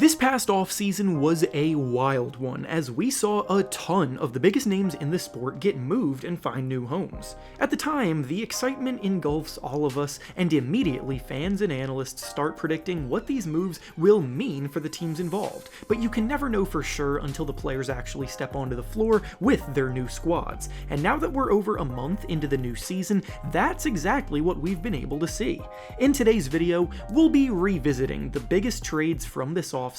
This past offseason was a wild one, as we saw a ton of the biggest names in the sport get moved and find new homes. At the time, the excitement engulfs all of us, and immediately fans and analysts start predicting what these moves will mean for the teams involved, but you can never know for sure until the players actually step onto the floor with their new squads. And now that we're over a month into the new season, that's exactly what we've been able to see. In today's video, we'll be revisiting the biggest trades from this offseason,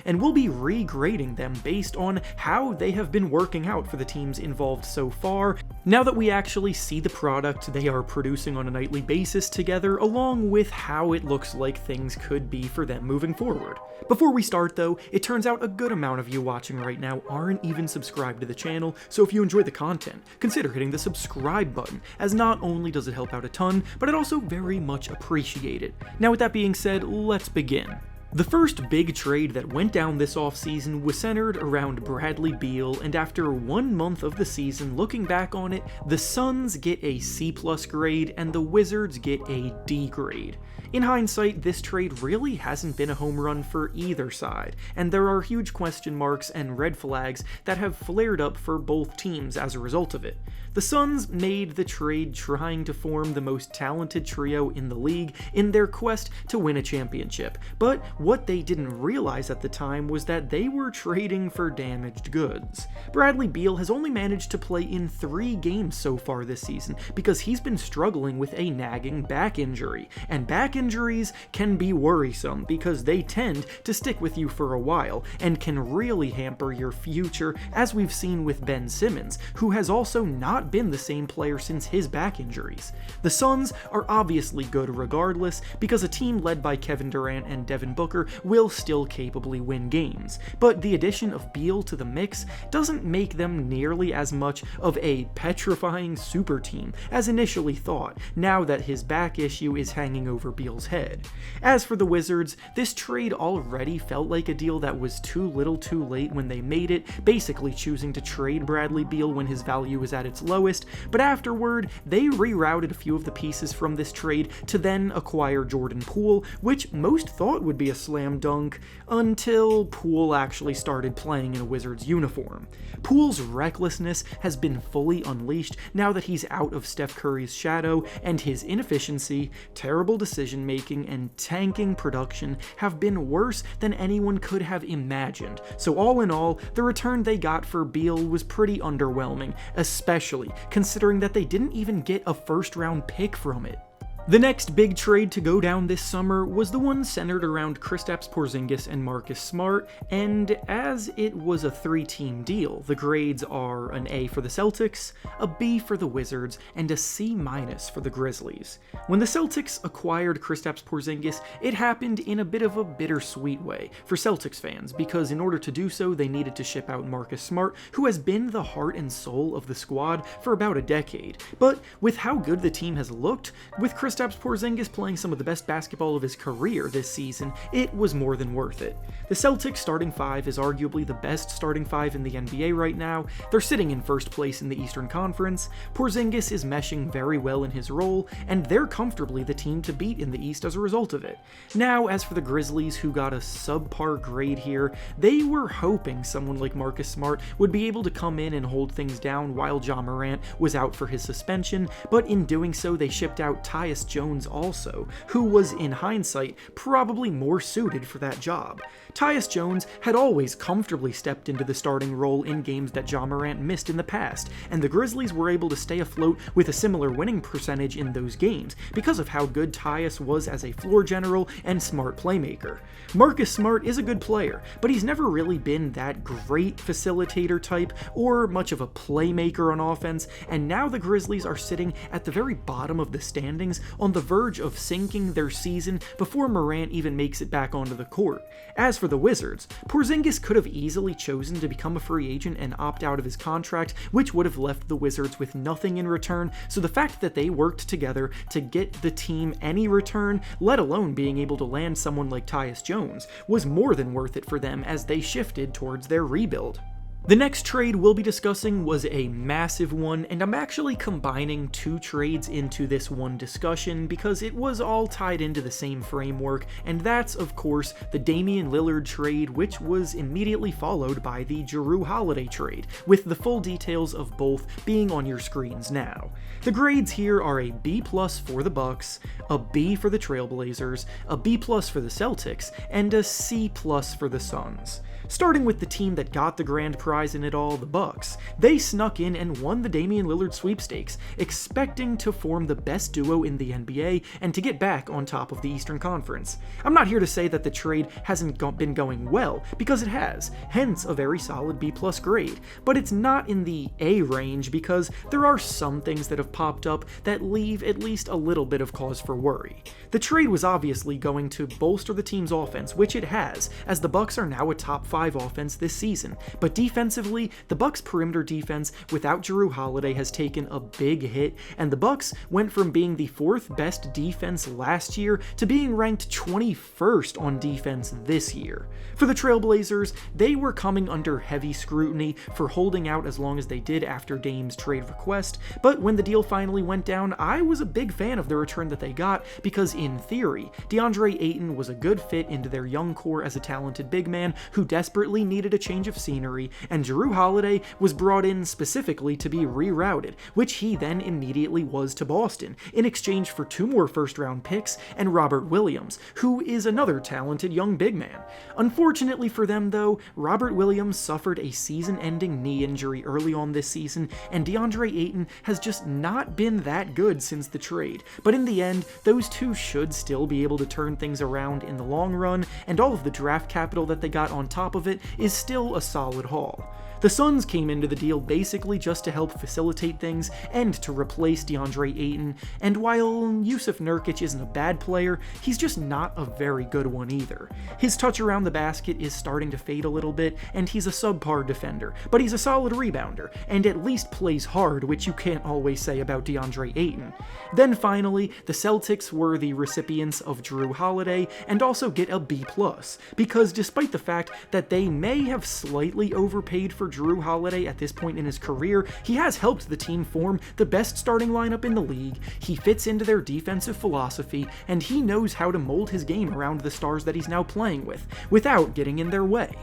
and we'll be regrading them based on how they have been working out for the teams involved so far, now that we actually see the product they are producing on a nightly basis together, along with how it looks like things could be for them moving forward. Before we start though, it turns out a good amount of you watching right now aren't even subscribed to the channel, so if you enjoy the content, consider hitting the subscribe button, as not only does it help out a ton, but I'd also very much appreciate it. Now with that being said, let's begin. The first big trade that went down this offseason was centered around Bradley Beal, and after 1 month of the season, looking back on it, the Suns get a C+ grade and the Wizards get a D grade. In hindsight, this trade really hasn't been a home run for either side, and there are huge question marks and red flags that have flared up for both teams as a result of it. The Suns made the trade trying to form the most talented trio in the league in their quest to win a championship, but what they didn't realize at the time was that they were trading for damaged goods. Bradley Beal has only managed to play in 3 games so far this season because he's been struggling with a nagging back injury, and back injuries can be worrisome because they tend to stick with you for a while and can really hamper your future, as we've seen with Ben Simmons, who has also not been the same player since his back injuries. The Suns are obviously good regardless, because a team led by Kevin Durant and Devin Booker will still capably win games, but the addition of Beal to the mix doesn't make them nearly as much of a petrifying super team as initially thought, now that his back issue is hanging over Beal's head. As for the Wizards, this trade already felt like a deal that was too little too late when they made it, basically choosing to trade Bradley Beal when his value was at its lowest, but afterward, they rerouted a few of the pieces from this trade to then acquire Jordan Poole, which most thought would be a slam dunk, until Poole actually started playing in a Wizards uniform. Poole's recklessness has been fully unleashed now that he's out of Steph Curry's shadow, and his inefficiency, terrible decision making, and tanking production have been worse than anyone could have imagined. So all in all, the return they got for Beal was pretty underwhelming, especially considering that they didn't even get a first-round pick from it. The next big trade to go down this summer was the one centered around Kristaps, Porzingis, and Marcus Smart, and as it was a 3-team deal, the grades are an A for the Celtics, a B for the Wizards, and a C- for the Grizzlies. When the Celtics acquired Kristaps Porzingis, it happened in a bit of a bittersweet way for Celtics fans, because in order to do so, they needed to ship out Marcus Smart, who has been the heart and soul of the squad for about a decade. But with how good the team has looked, with Kristaps Porzingis playing some of the best basketball of his career this season, it was more than worth it. The Celtics starting 5 is arguably the best starting 5 in the NBA right now. They're sitting in first place in the Eastern Conference. Porzingis is meshing very well in his role, and they're comfortably the team to beat in the East as a result of it. Now, as for the Grizzlies, who got a subpar grade here, they were hoping someone like Marcus Smart would be able to come in and hold things down while Ja Morant was out for his suspension, but in doing so, they shipped out Tyus Jones also, who was, in hindsight, probably more suited for that job. Tyus Jones had always comfortably stepped into the starting role in games that Ja Morant missed in the past, and the Grizzlies were able to stay afloat with a similar winning percentage in those games because of how good Tyus was as a floor general and smart playmaker. Marcus Smart is a good player, but he's never really been that great facilitator type or much of a playmaker on offense, and now the Grizzlies are sitting at the very bottom of the standings, on the verge of sinking their season before Morant even makes it back onto the court. As for the Wizards, Porzingis could have easily chosen to become a free agent and opt out of his contract, which would have left the Wizards with nothing in return, so the fact that they worked together to get the team any return, let alone being able to land someone like Tyus Jones, was more than worth it for them as they shifted towards their rebuild. The next trade we'll be discussing was a massive one, and I'm actually combining two trades into this one discussion because it was all tied into the same framework, and that's, of course, the Damian Lillard trade, which was immediately followed by the Jrue Holiday trade, with the full details of both being on your screens now. The grades here are a B+ for the Bucks, a B for the Trailblazers, a B+ for the Celtics, and a C+ for the Suns. Starting with the team that got the grand prize in it all, the Bucks. They snuck in and won the Damian Lillard sweepstakes, expecting to form the best duo in the NBA and to get back on top of the Eastern Conference. I'm not here to say that the trade hasn't been going well, because it has, hence a very solid B+ grade, but it's not in the A range because there are some things that have popped up that leave at least a little bit of cause for worry. The trade was obviously going to bolster the team's offense, which it has, as the Bucks are now a top 5 offense this season, but defensively, the Bucks' perimeter defense without Jrue Holiday has taken a big hit, and the Bucks went from being the 4th best defense last year to being ranked 21st on defense this year. For the Trailblazers, they were coming under heavy scrutiny for holding out as long as they did after Dame's trade request, but when the deal finally went down, I was a big fan of the return that they got because, in theory, DeAndre Ayton was a good fit into their young core as a talented big man who desperately needed a change of scenery, and Jrue Holiday was brought in specifically to be rerouted, which he then immediately was to Boston, in exchange for 2 more first-round picks and Robert Williams, who is another talented young big man. Unfortunately for them, though, Robert Williams suffered a season-ending knee injury early on this season, and DeAndre Ayton has just not been that good since the trade, but in the end, those two should still be able to turn things around in the long run, and all of the draft capital that they got on top of it is still a solid haul. The Suns came into the deal basically just to help facilitate things and to replace DeAndre Ayton, and while Yusuf Nurkic isn't a bad player, he's just not a very good one either. His touch around the basket is starting to fade a little bit, and he's a subpar defender, but he's a solid rebounder, and at least plays hard, which you can't always say about DeAndre Ayton. Then finally, the Celtics were the recipients of Jrue Holiday, and also get a B+, because despite the fact that they may have slightly overpaid for Jrue Holiday at this point in his career, he has helped the team form the best starting lineup in the league, he fits into their defensive philosophy, and he knows how to mold his game around the stars that he's now playing with, without getting in their way.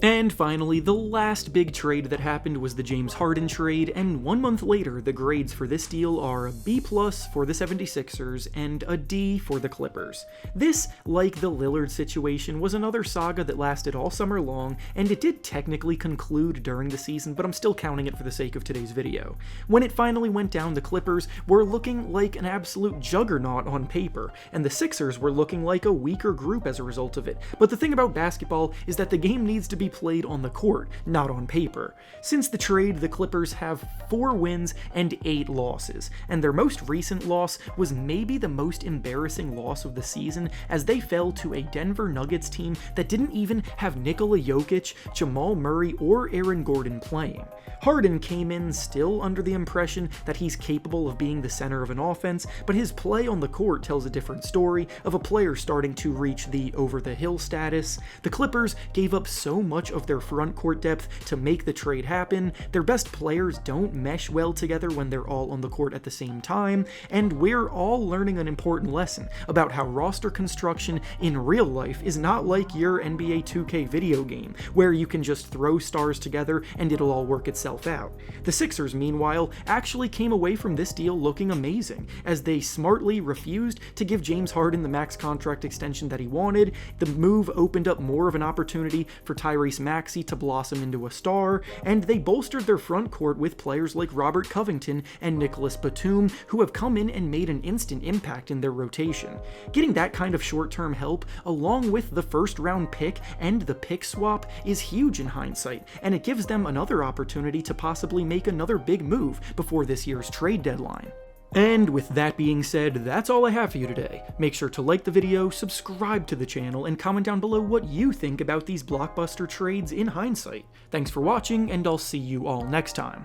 And finally, the last big trade that happened was the James Harden trade, and 1 month later, the grades for this deal are a B+ for the 76ers and a D for the Clippers. This, like the Lillard situation, was another saga that lasted all summer long, and it did technically conclude during the season, but I'm still counting it for the sake of today's video. When it finally went down, the Clippers were looking like an absolute juggernaut on paper, and the Sixers were looking like a weaker group as a result of it. But the thing about basketball is that the game needs to be played on the court, not on paper. Since the trade, the Clippers have 4 wins and 8 losses, and their most recent loss was maybe the most embarrassing loss of the season, as they fell to a Denver Nuggets team that didn't even have Nikola Jokic, Jamal Murray, or Aaron Gordon playing. Harden came in still under the impression that he's capable of being the center of an offense, but his play on the court tells a different story of a player starting to reach the over-the-hill status. The Clippers gave up so much of their front court depth to make the trade happen, their best players don't mesh well together when they're all on the court at the same time, and we're all learning an important lesson about how roster construction in real life is not like your NBA 2K video game, where you can just throw stars together and it'll all work itself out. The Sixers, meanwhile, actually came away from this deal looking amazing, as they smartly refused to give James Harden the max contract extension that he wanted. The move opened up more of an opportunity for Tyrese Maxey to blossom into a star, and they bolstered their front court with players like Robert Covington and Nicholas Batum, who have come in and made an instant impact in their rotation. Getting that kind of short-term help, along with the first-round pick and the pick swap, is huge in hindsight, and it gives them another opportunity to possibly make another big move before this year's trade deadline. And with that being said, that's all I have for you today. Make sure to like the video, subscribe to the channel, and comment down below what you think about these blockbuster trades in hindsight. Thanks for watching, and I'll see you all next time.